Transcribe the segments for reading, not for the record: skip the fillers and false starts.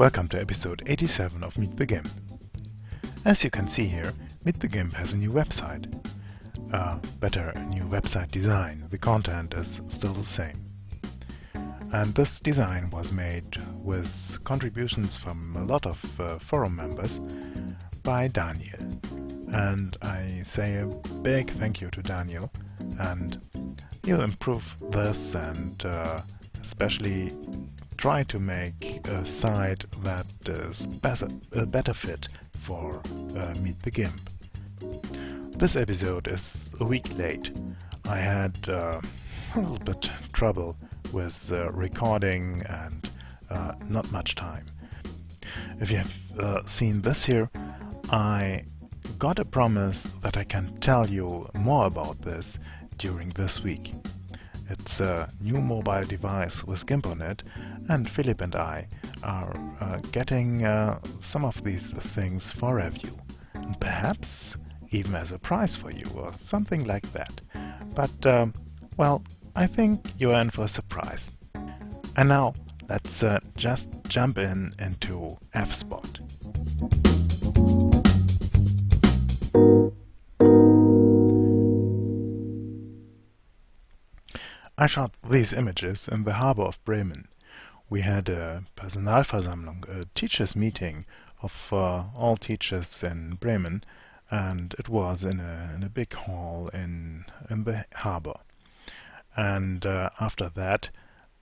Welcome to episode 87 of Meet the GIMP. As you can see here, Meet the GIMP has a new website. Better, new website design. The content is still the same. And this design was made with contributions from a lot of forum members by Daniel. And I say a big thank you to Daniel, and he'll improve this and especially try to make a site that is a better fit for Meet the GIMP. This episode is a week late. I had a little bit trouble with recording and not much time. If you have seen this here, I got a promise that I can tell you more about this during this week. It's a new mobile device with GIMP on it, and Philip and I are getting some of these things for review. And perhaps even as a prize for you or something like that. But, well, I think you're in for a surprise. And now, let's just jump into F-Spot. I shot these images in the harbor of Bremen. We had a Personalversammlung, a teachers' meeting of all teachers in Bremen, and it was in a big hall in the harbor. And after that,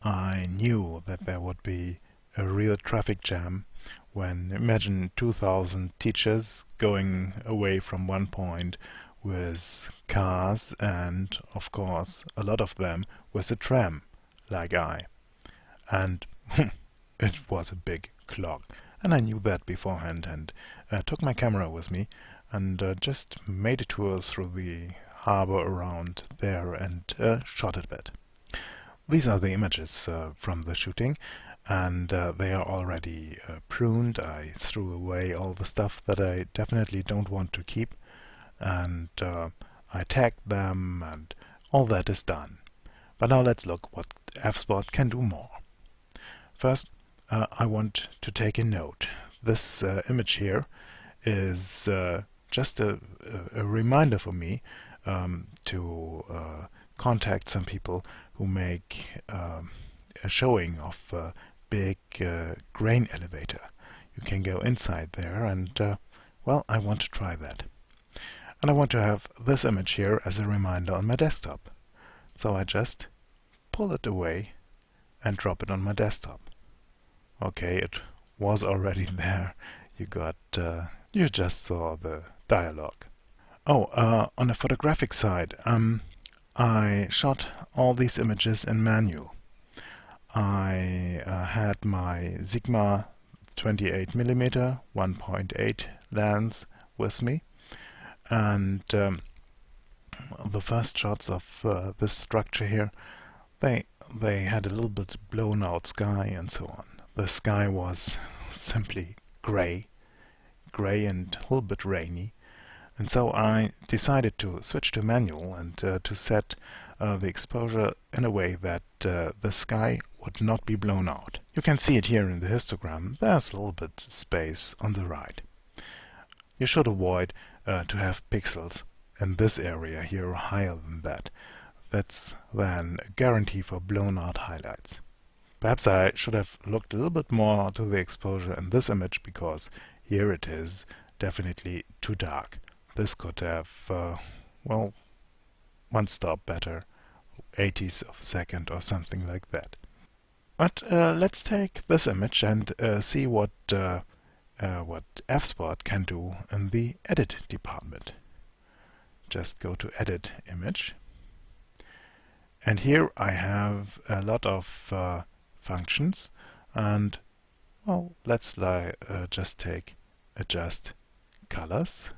I knew that there would be a real traffic jam when, imagine 2,000 teachers going away from one point with cars, and of course a lot of them with a tram, like I. And it was a big clog, and I knew that beforehand, and took my camera with me and just made a tour through the harbor around there and shot a bit. These are the images from the shooting, and they are already pruned. I threw away all the stuff that I definitely don't want to keep, and I tagged them, and all that is done. But now let's look what F-Spot can do more. First, I want to take a note. This image here is just a reminder for me to contact some people who make a showing of a big grain elevator. You can go inside there, and well, I want to try that. And I want to have this image here as a reminder on my desktop. So I just pull it away and drop it on my desktop. Okay, it was already there. You just saw the dialogue. Oh, on the photographic side, I shot all these images in manual. I had my Sigma 28mm 1.8 lens with me, and the first shots of this structure here, they had a little bit blown out sky and so on. The sky was simply gray and a little bit rainy, and so I decided to switch to manual and to set the exposure in a way that the sky would not be blown out. You can see it here in the histogram. There's a little bit space on the right. You should avoid to have pixels in this area here higher than that. That's then a guarantee for blown out highlights. Perhaps I should have looked a little bit more to the exposure in this image, because here it is definitely too dark. This could have, well, one stop better, 80th of a second or something like that. But let's take this image and see what F-Spot can do in the edit department. Just go to Edit Image, and here I have a lot of functions, and well, let's just take Adjust Colors.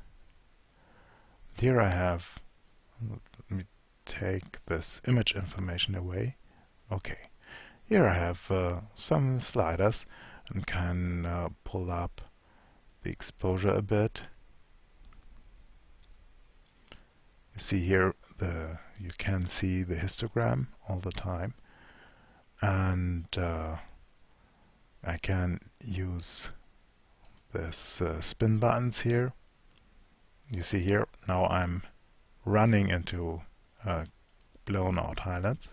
Here I have, let me take this image information away. Okay, here I have some sliders and can pull up the exposure a bit. You see here you can see the histogram all the time, and I can use this spin buttons here. You see here, now I'm running into blown out highlights.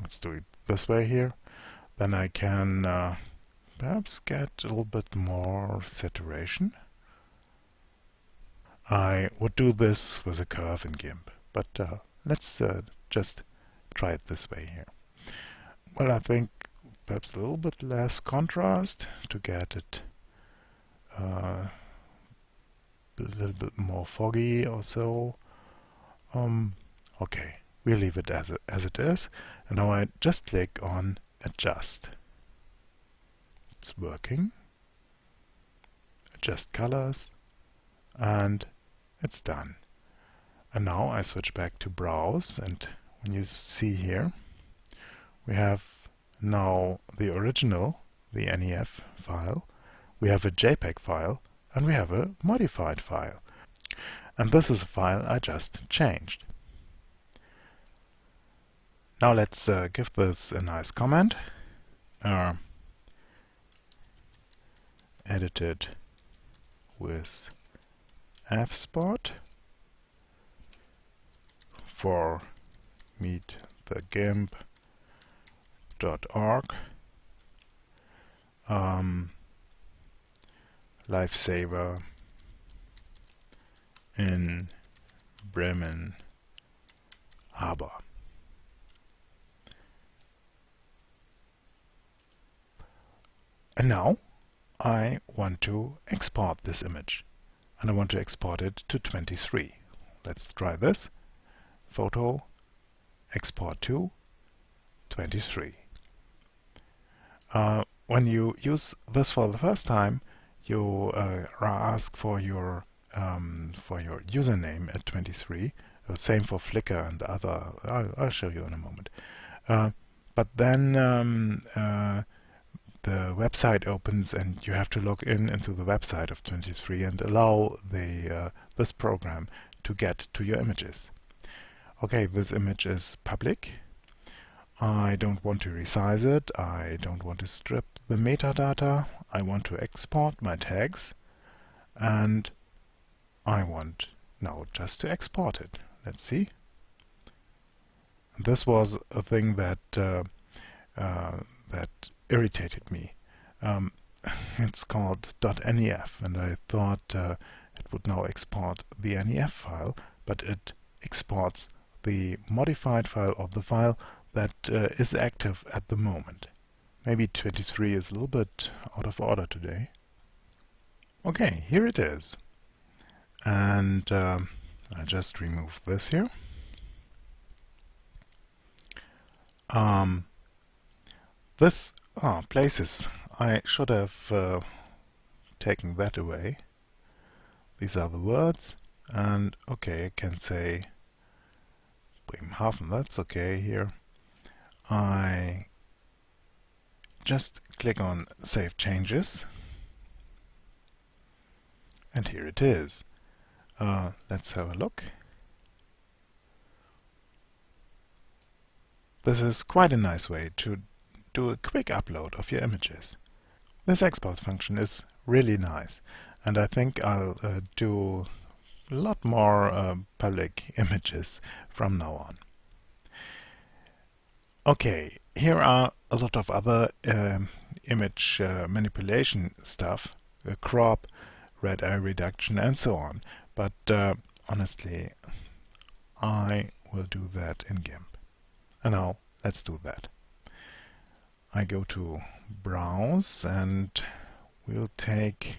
Let's do it this way here. Then I can perhaps get a little bit more saturation. I would do this with a curve in GIMP, but let's just try it this way here. Well, I think perhaps a little bit less contrast to get it a little bit more foggy or so. Okay, we'll leave it as it is. And now I just click on Adjust. It's working. Adjust colors, and it's done. And now I switch back to Browse, and when you see here, we have now the original, the NEF file, we have a JPEG file, and we have a modified file. And this is a file I just changed. Now let's give this a nice comment. Edited with fspot for meetthegimp.org. Lifesaver in Bremen Harbor. And now I want to export this image, and I want to export it to 23. Let's try this. Photo, export to 23. When you use this for the first time, you ask for your username at 23. Same for Flickr and other. I'll show you in a moment. But then the website opens, and you have to log into the website of 23 and allow this program to get to your images. Okay, this image is public. I don't want to resize it. I don't want to strip the metadata. I want to export my tags, and I want now just to export it. Let's see. This was a thing that that irritated me. It's called .nef, and I thought it would now export the NEF file, but it exports the modified file of the file that is active at the moment. Maybe 23 is a little bit out of order today. Okay, here it is. And I just remove this here. This places. I should have taken that away. These are the words, and okay, I can say Bremerhaven. That's okay here. I just click on Save Changes, and here it is. Let's have a look. This is quite a nice way to do a quick upload of your images. This export function is really nice, and I think I'll do a lot more public images from now on. Okay, here are a lot of other image manipulation stuff, crop, red eye reduction, and so on, but honestly, I will do that in GIMP. And now let's do that. I go to Browse, and we'll take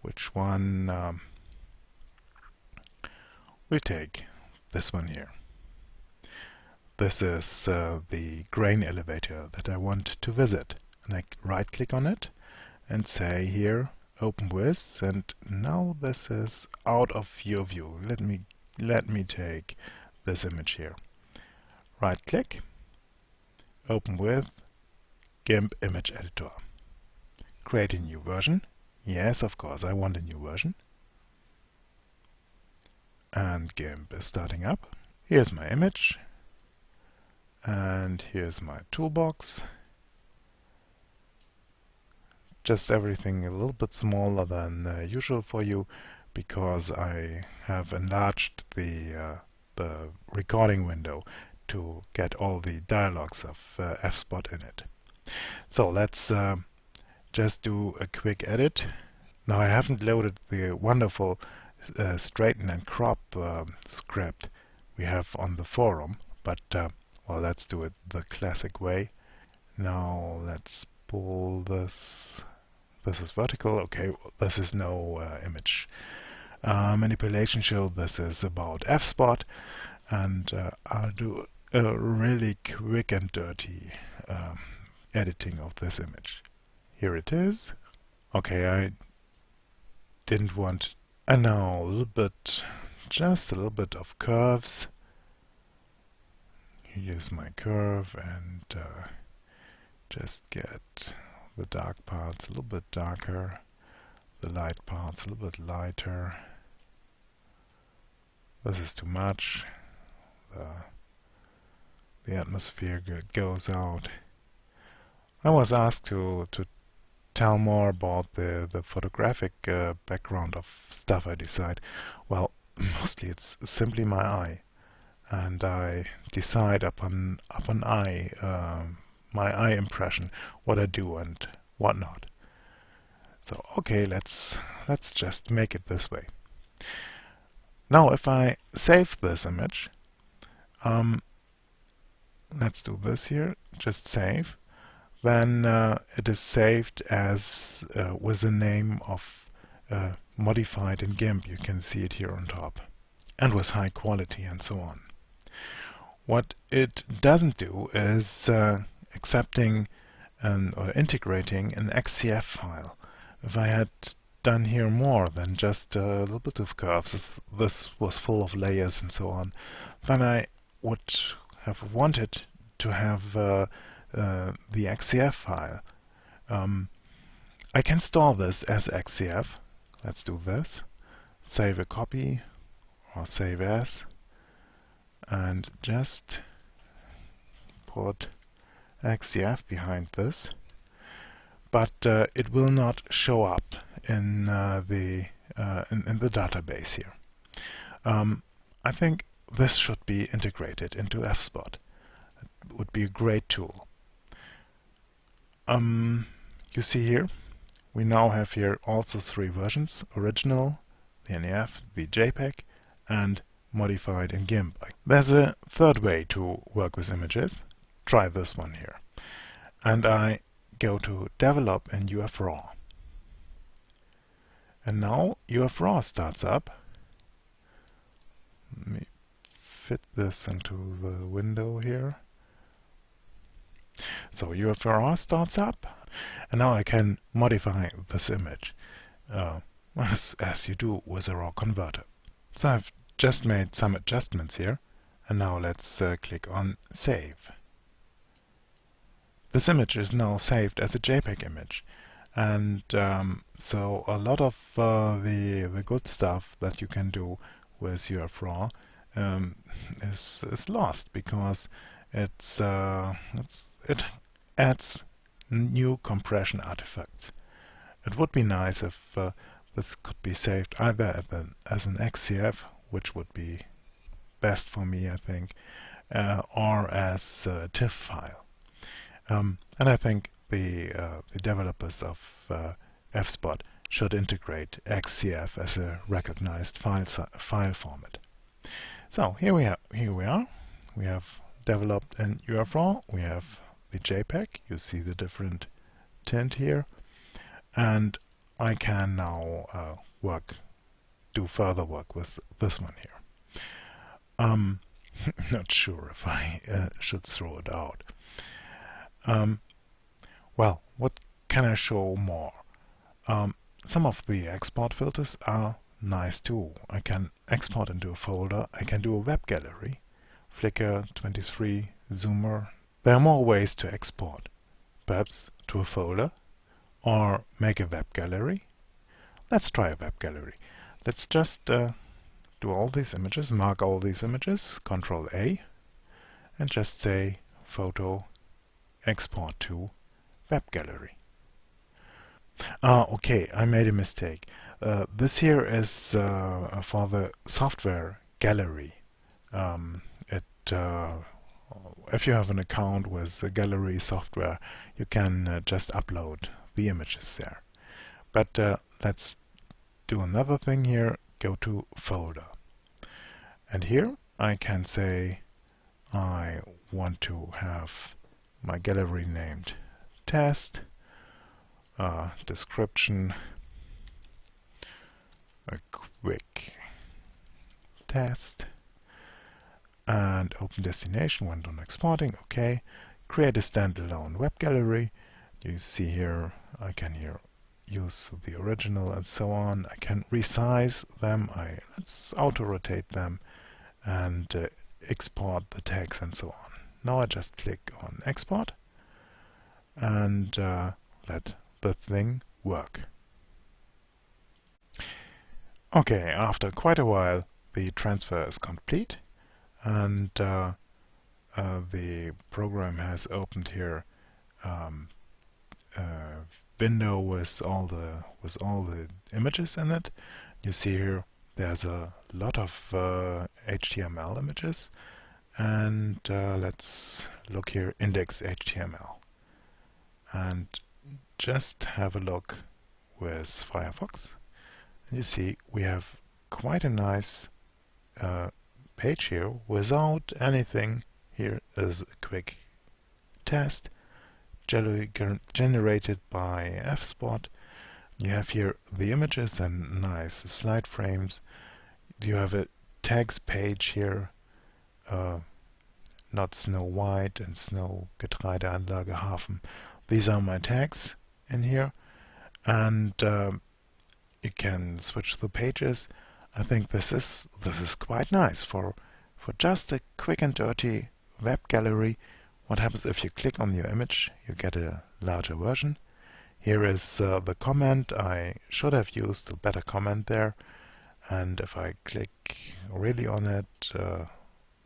which one? We'll take this one here. This is the grain elevator that I want to visit. And I right-click on it and say here, Open with, and now this is out of your view. Let me take this image here. Right-click, Open with, GIMP Image Editor. Create a new version. Yes, of course, I want a new version. And GIMP is starting up. Here's my image. and here's my toolbox. Just everything a little bit smaller than usual for you, because I have enlarged the recording window to get all the dialogues of FSpot in it. So let's just do a quick edit. Now I haven't loaded the wonderful straighten and crop script we have on the forum, but well, let's do it the classic way. Now let's pull this. This is vertical. Okay, this is no image manipulation show. This is about FSpot, and I'll do a really quick and dirty editing of this image. Here it is. Okay, I didn't want, and now a little bit, just a little bit of curves. Here's my curve, and just get the dark parts a little bit darker, the light parts a little bit lighter. This is too much. The atmosphere goes out. I was asked to tell more about the photographic background of stuff I decide. Well, mostly it's simply my eye, and I decide upon my eye impression what I do and what not. So okay, let's just make it this way. Now if I save this image, let's do this here, just save, then it is saved as with the name of modified in GIMP. You can see it here on top, and with high quality and so on. What it doesn't do is accepting or integrating an XCF file. If I had done here more than just a little bit of curves, this was full of layers and so on, then I would have wanted to have the XCF file. I can store this as XCF. Let's do this. Save a copy or save as, and just put XCF behind this. But it will not show up in the database here. I think this should be integrated into FSpot. It would be a great tool. You see here, we now have here also 3 versions: original, the NEF, the JPEG, and modified in GIMP. There's a third way to work with images. Try this one here. And I go to develop in UF-RAW. And now UF-RAW starts up. Let me fit this into the window here. So UF-RAW starts up, and now I can modify this image as you do with a RAW converter. So I've just made some adjustments here, and now let's click on Save. This image is now saved as a JPEG image, and so a lot of the good stuff that you can do with UF-RAW is lost, because it adds new compression artifacts. It would be nice if this could be saved either as an XCF, which would be best for me, I think, or as a TIFF file. And I think the developers of FSpot should integrate XCF as a recognized file format. So here we are. We have developed in UF-RAW. We have the JPEG. You see the different tint here, and I can now do further work with this one here. Not sure if I should throw it out. Well, what can I show more? Some of the export filters are nice too. I can export into a folder. I can do a web gallery, Flickr, 23, Zoomer. There are more ways to export. Perhaps to a folder, or make a web gallery. Let's try a web gallery. Let's just do all these images, mark all these images, Ctrl A, and just say photo, export to web gallery. Okay, I made a mistake. This here is for the software gallery. If you have an account with the gallery software, you can just upload the images there. But let's do another thing here. Go to folder. And here I can say I want to have my gallery named test, description, a quick test, and open destination when done exporting. Okay, create a standalone web gallery. You see here I can use the original and so on. I can resize them. Let's auto rotate them and export the tags and so on. Now I just click on export and let the thing work. Okay, after quite a while the transfer is complete, and the program has opened here a window with all the images in it. You see here there's a lot of HTML images, and let's look here, index.html, and just have a look with Firefox. And you see we have quite a nice page here without anything. Here is a quick test generated by fspot. You have here the images and nice slide frames. You have a tags page here, not Snow White and Snow Getreideanlage Hafen. These are my tags in here, and you can switch the pages. I think this is quite nice for just a quick and dirty web gallery. What happens if you click on your image? You get a larger version. Here is the comment. I should have used a better comment there, and if I click really on it,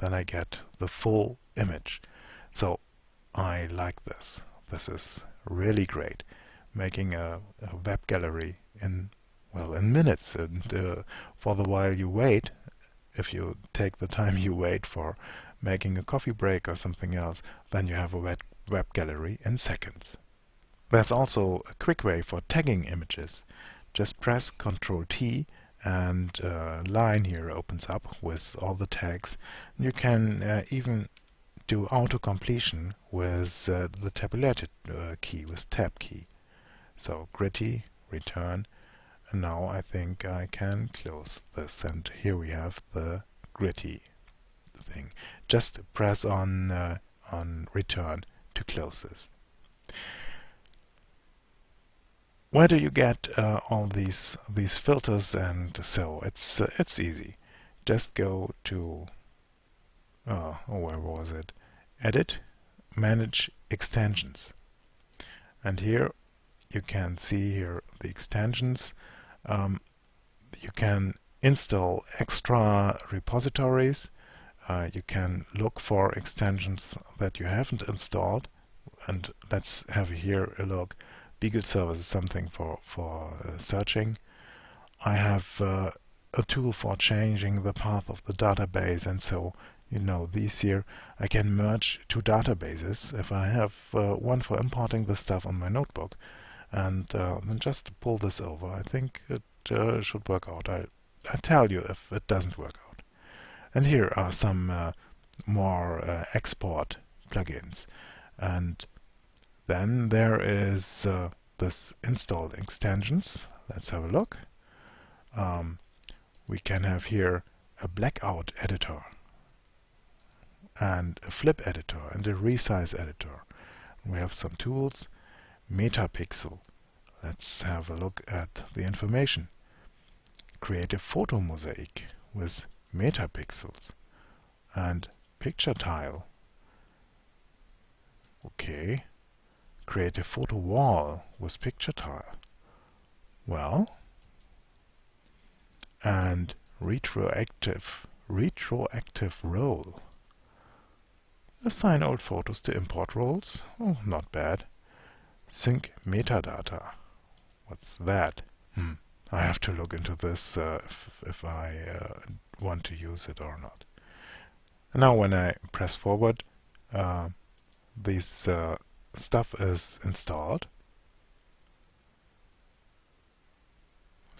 then I get the full image. So I like this. This is really great, making a web gallery in minutes, and for the while you wait, if you take the time you wait for making a coffee break or something else, then you have a web gallery in seconds. There's also a quick way for tagging images. Just press Ctrl T and a line here opens up with all the tags. You can even do auto-completion with the tabulated key, with tab key. So gritty, return, and now I think I can close this, and here we have the gritty thing. Just press on return to close this. Where do you get all these filters? And so it's easy. Just go to where was it? Edit, manage extensions, and here you can see here the extensions. You can install extra repositories. You can look for extensions that you haven't installed, and let's have here a look. Beagle Server is something for searching. I have a tool for changing the path of the database, and so these here I can merge two databases if I have one for importing the stuff on my notebook, and then just pull this over. I think it should work out. I'll tell you if it doesn't work out. And here are some more export plugins, and then there is this installed extensions. Let's have a look. We can have here a blackout editor and a flip editor and a resize editor. We have some tools. Metapixel. Let's have a look at the information. Create a photo mosaic with metapixels and picture tile. Okay. Create a photo wall with picture tile. Well, and retroactive roll. Assign old photos to import roles. Oh, not bad. Sync metadata. What's that? I have to look into this if I want to use it or not. And now when I press forward, this stuff is installed.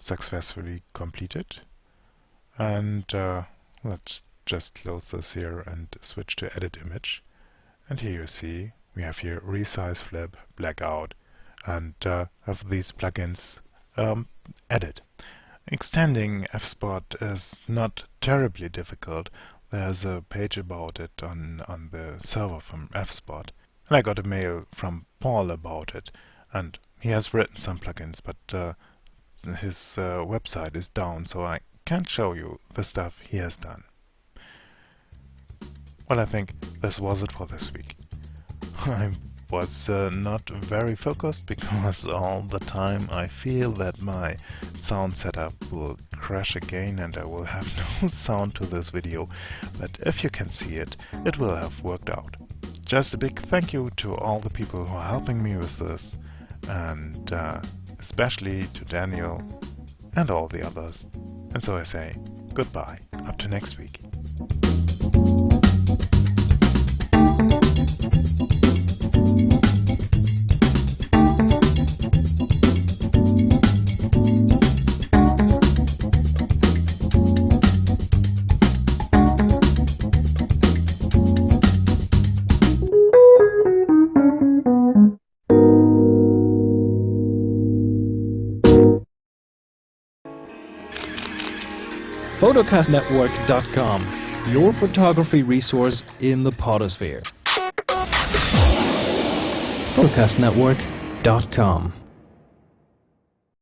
Successfully completed. And let's just close this here and switch to edit image. And here you see we have here resize, flip, blackout, and have these plugins added. Extending F-Spot is not terribly difficult. There's a page about it on the server from F-Spot. And I got a mail from Paul about it, and he has written some plugins, but his website is down, so I can't show you the stuff he has done. Well, I think this was it for this week. I was not very focused because all the time I feel that my sound setup will crash again and I will have no sound to this video, but if you can see it, it will have worked out. Just a big thank you to all the people who are helping me with this, and especially to Daniel and all the others. And so I say goodbye, up to next week. Photocastnetwork.com, your photography resource in the potosphere. Photocastnetwork.com